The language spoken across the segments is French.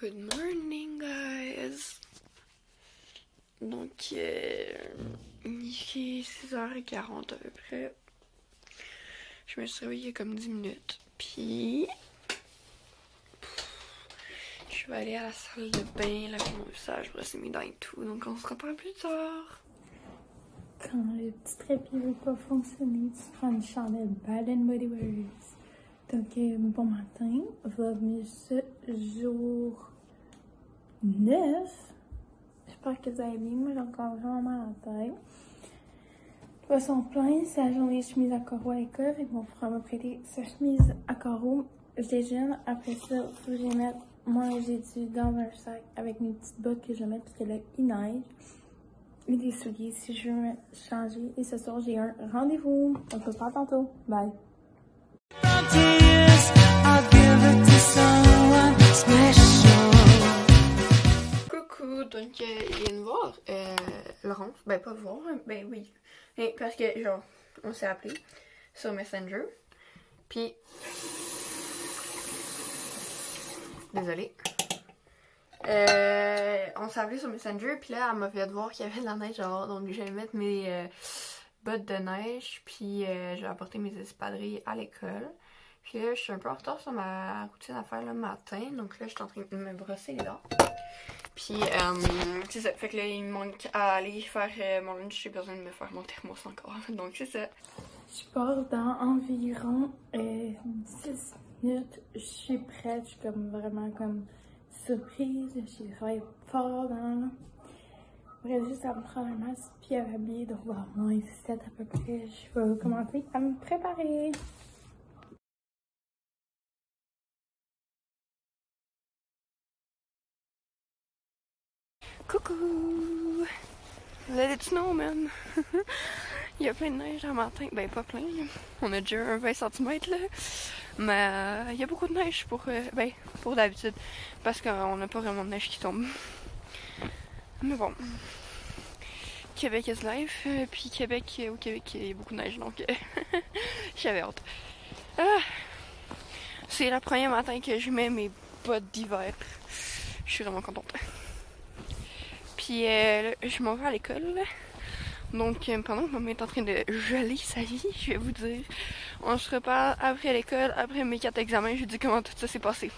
Good morning, guys! Donc, il est 6h40 à peu près. Je me suis réveillée il y a comme 10 minutes. Puis, je vais aller à la salle de bain, laver mon visage, brosser mes dents et tout. Donc, on se reparle plus tard. Quand le petit trépied veut pas fonctionner, tu prends une chandelle Bath & Body Works. Donc, bon matin, vlogmas jour 9. J'espère que vous allez bien. Moi, j'ai encore vraiment mal à la tête. De façon plein, c'est la journée de chemise à carreaux à l'école. Ils vont pouvoir me prêter sa chemise à carreaux. Je déjeune. Après ça, il faut que je mette mon linge dans un sac avec mes petites bottes que je vais mettre parce que là, il neige. Et des souliers si je veux me changer. Et ce soir, j'ai un rendez-vous. On se reparle tantôt. Bye. Coucou, donc il vient de voir Laurence, ben pas voir, ben oui, mais parce que genre on s'est appelé sur Messenger, puis désolée, on s'est appelé sur Messenger, puis là elle m'a fait voir qu'il y avait de la neige dehors, donc j'allais mettre mes bottes de neige, puis j'ai apporté mes espadrilles à l'école. Puis là, je suis un peu en retard sur ma routine à faire le matin. Donc là, je suis en train de me brosser les dents. Puis, c'est ça. Fait que là, il me manque à aller faire mon lunch. J'ai besoin de me faire mon thermos encore. Donc, c'est ça. Je pars dans environ 10 minutes. Je suis prête. Je suis comme vraiment comme surprise. J'ai travaillé fort dans... Il reste juste à me prendre un masque puis à m'habiller. Donc, voilà, moins 7 à peu près. Je vais commencer à me préparer. Coucou! Let it snow, man! Il y a plein de neige un matin. Ben, pas plein. On a déjà un 20 cm là. Mais il y a beaucoup de neige pour d'habitude. Parce qu'on n'a pas vraiment de neige qui tombe. Mais bon. Québec is life. Puis au Québec, il y a beaucoup de neige. Donc, j'avais hâte. C'est le premier matin que je mets mes bottes d'hiver. Je suis vraiment contente. Puis je m'en vais à l'école. Donc pendant que maman est en train de geler sa vie, je vais vous dire. On se reparle après l'école, après mes 4 examens. Je vous dis comment tout ça s'est passé.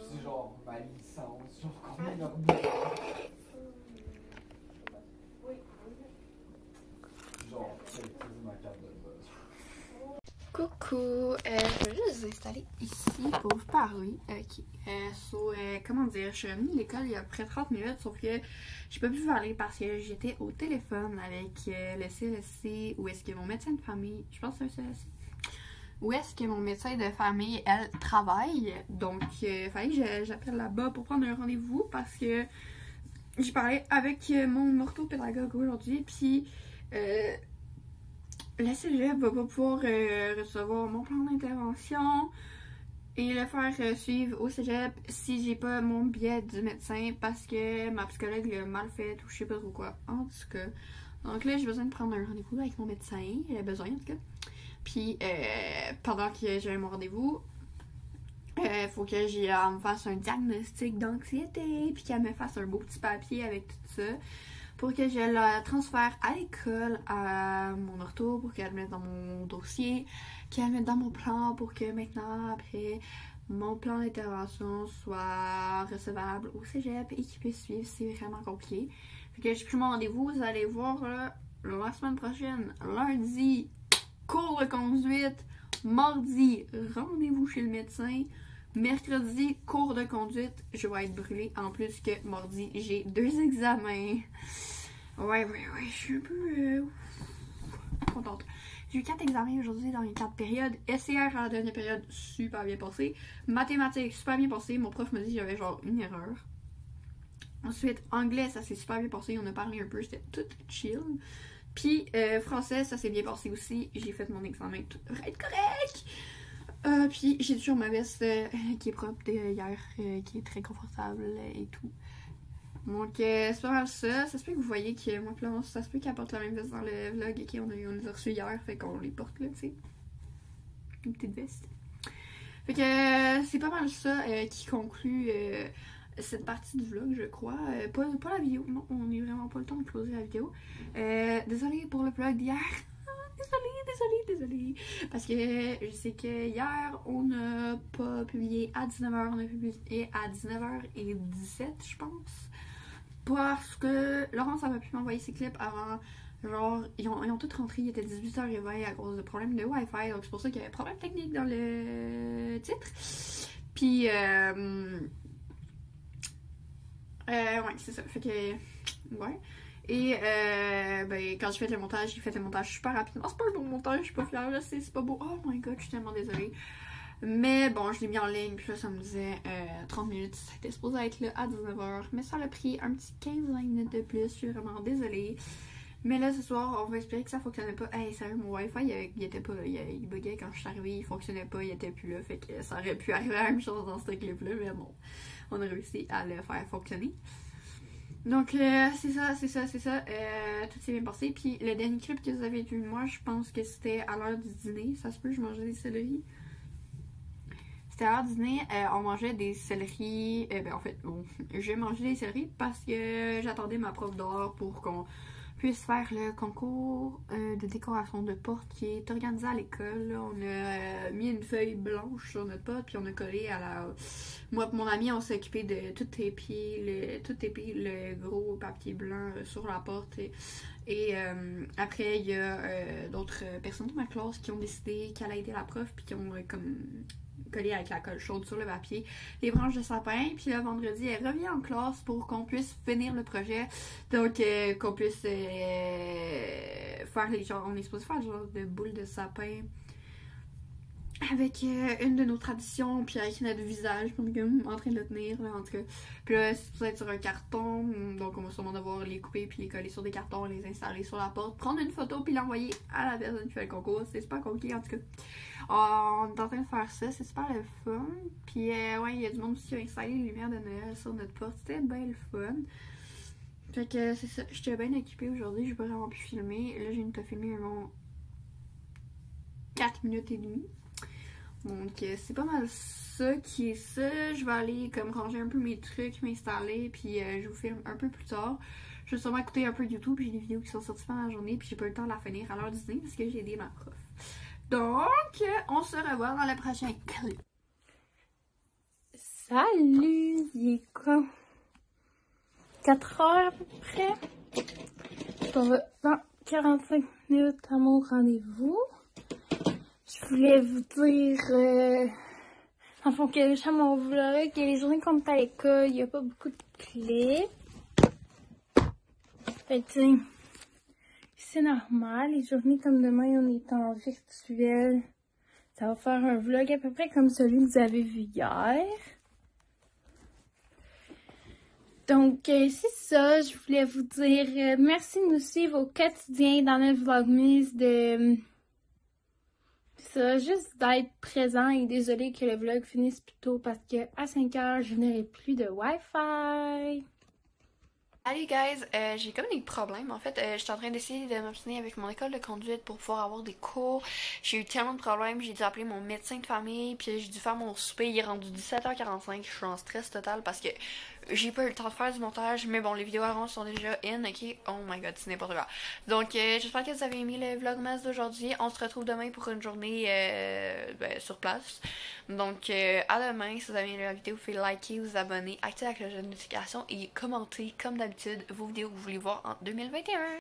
C'est genre ma licence, genre combien d'heures genre, c'est ma carte de buzz. Coucou, je vais juste vous installer ici pour vous parler. Ok, comment dire, je suis revenue de l'école il y a près de 30 minutes, sauf que j'ai pas pu vous parler parce que j'étais au téléphone avec le CLSC, où est-ce que mon médecin de famille, je pense que c'est un CLSC, où est-ce que mon médecin de famille, elle, travaille. Donc, il fallait que j'appelle là-bas pour prendre un rendez-vous parce que j'ai parlé avec mon orthopédagogue aujourd'hui, puis la cégep va pas pouvoir recevoir mon plan d'intervention et le faire suivre au cégep si j'ai pas mon billet du médecin parce que ma psychologue l'a mal fait ou je sais pas trop quoi. En tout cas, donc là, j'ai besoin de prendre un rendez-vous avec mon médecin. Il a besoin, en tout cas. Puis, pendant que j'ai mon rendez-vous, faut que j'y me fasse un diagnostic d'anxiété, puis qu'elle me fasse un beau petit papier avec tout ça, pour que je le transfère à l'école, à mon ortho, pour qu'elle le mette dans mon dossier, qu'elle le mette dans mon plan, pour que maintenant, après, mon plan d'intervention soit recevable au cégep et qu'il puisse suivre. C'est vraiment compliqué. Fait que j'ai pris mon rendez-vous, vous allez voir là, la semaine prochaine, lundi, cours de conduite, mardi, rendez-vous chez le médecin, mercredi, cours de conduite, je vais être brûlée. En plus que mardi, j'ai 2 examens. Ouais, je suis un peu contente. J'ai eu 4 examens aujourd'hui dans les 4 périodes. SCR à la dernière période, super bien passé. Mathématiques, super bien passé. Mon prof m'a dit que j'avais genre une erreur. Ensuite, anglais, ça s'est super bien passé. On a parlé un peu, c'était tout chill. Puis français, ça s'est bien passé aussi. J'ai fait mon examen tout correct. Puis j'ai toujours ma veste qui est propre de hier, qui est très confortable et tout. Donc c'est pas mal ça. Ça se peut que vous voyez que moi Florence, ça se peut qu'elle porte la même veste dans le vlog et qu'on les a reçus hier, fait qu'on les porte là, tu sais. Une petite veste. Fait que c'est pas mal ça qui conclut cette partie du vlog, je crois. Pas la vidéo, non, on n'est vraiment pas le temps de closer la vidéo. Désolée pour le vlog d'hier. Désolée. Parce que je sais que hier, on n'a pas publié à 19h, on a publié à 19h17, je pense. Parce que Laurence avait pu m'envoyer ses clips avant. Genre, ils ont tous rentré, il était 18h20 à cause de problèmes de Wi-Fi, donc c'est pour ça qu'il y avait problème technique dans le titre. Puis, ouais, c'est ça. Fait que, ouais. Et ben, quand j'ai fait le montage, j'ai fait le montage super rapidement. C'est pas un bon montage, je suis pas fière, là, c'est pas beau. Oh my god, je suis tellement désolée. Mais bon, je l'ai mis en ligne, puis là, ça me disait 30 minutes. C'était supposé être là à 19h, mais ça a pris un petit 15-20 minutes de plus. Je suis vraiment désolée. Mais là, ce soir, on va espérer que ça fonctionnait pas. Hey, sérieux, mon Wi-Fi, il était pas là. Il buguait quand je suis arrivée, il fonctionnait pas, il était plus là. Fait que ça aurait pu arriver la même chose dans ce clip-là, mais bon, on a réussi à le faire fonctionner. Donc, c'est ça. Tout s'est bien passé. Puis, le dernier clip que vous avez vu de moi, je pense que c'était à l'heure du dîner. Ça se peut, je mangeais des céleris. C'était à l'heure du dîner, on mangeait des céleris. Ben, en fait, bon, j'ai mangé des céleris parce que j'attendais ma prof dehors pour qu'on puisse faire le concours de décoration de porte qui est organisé à l'école. On a mis une feuille blanche sur notre porte, puis on a collé à la... Moi et mon ami, on s'est occupé de tout épier le gros papier blanc sur la porte. Et après, il y a d'autres personnes de ma classe qui ont décidé qu'elle a été la prof, puis qui ont comme collé avec la colle chaude sur le papier les branches de sapin. Puis le vendredi, elle revient en classe pour qu'on puisse finir le projet. Donc, qu'on puisse faire les genres. On est supposé faire le genre de boule de sapin avec une de nos traditions, puis avec notre visage, comme en train de le tenir, là, en tout cas. Puis là, c'est supposé être sur un carton, donc on va sûrement devoir les couper, puis les coller sur des cartons, les installer sur la porte, prendre une photo, puis l'envoyer à la personne qui fait le concours. C'est super compliqué, en tout cas. On est en train de faire ça, c'est super le fun. Puis ouais, il y a du monde aussi qui a installé les lumières de Noël sur notre porte, c'était bien le fun. Fait que c'est ça, j'étais bien occupée aujourd'hui, j'ai pas vraiment pu filmer. Là, j'ai une filmé environ 4 minutes et demie. Donc c'est pas mal ça qui est ça. Je vais aller comme ranger un peu mes trucs, m'installer, puis je vous filme un peu plus tard. Je vais sûrement écouter un peu YouTube, j'ai des vidéos qui sont sorties pendant la journée, puis j'ai pas eu le temps de la finir à l'heure du dîner parce que j'ai aidé ma prof. Donc, on se revoit dans le prochain clip. Salut! Il est quoi? 4 heures à peu près. On va dans 45 minutes à mon rendez-vous. Je voulais vous dire, en fond, que je mon vlog, que les journées qu'on est à l'école, il n'y a pas beaucoup de clips. Fait que, c'est normal. Les journées comme demain, on est en virtuel. Ça va faire un vlog à peu près comme celui que vous avez vu hier. Donc, c'est ça. Je voulais vous dire merci de nous suivre au quotidien dans notre vlogmas de... Ça, juste d'être présent et désolé que le vlog finisse plus tôt parce que à 5h, je n'aurai plus de Wi-Fi. Salut guys, j'ai comme des problèmes en fait, je suis en train d'essayer de m'obtenir avec mon école de conduite pour pouvoir avoir des cours. J'ai eu tellement de problèmes, j'ai dû appeler mon médecin de famille, puis j'ai dû faire mon souper, il est rendu 17h45, je suis en stress total parce que j'ai pas eu le temps de faire du montage, mais bon, les vidéos avant sont déjà in, ok? Oh my god, c'est n'importe quoi. Donc, j'espère que vous avez aimé le vlogmas d'aujourd'hui. On se retrouve demain pour une journée sur place. Donc, à demain. Si vous avez aimé la vidéo, vous pouvez liker, vous abonner, activer la cloche de notification et commenter, comme d'habitude, vos vidéos que vous voulez voir en 2021.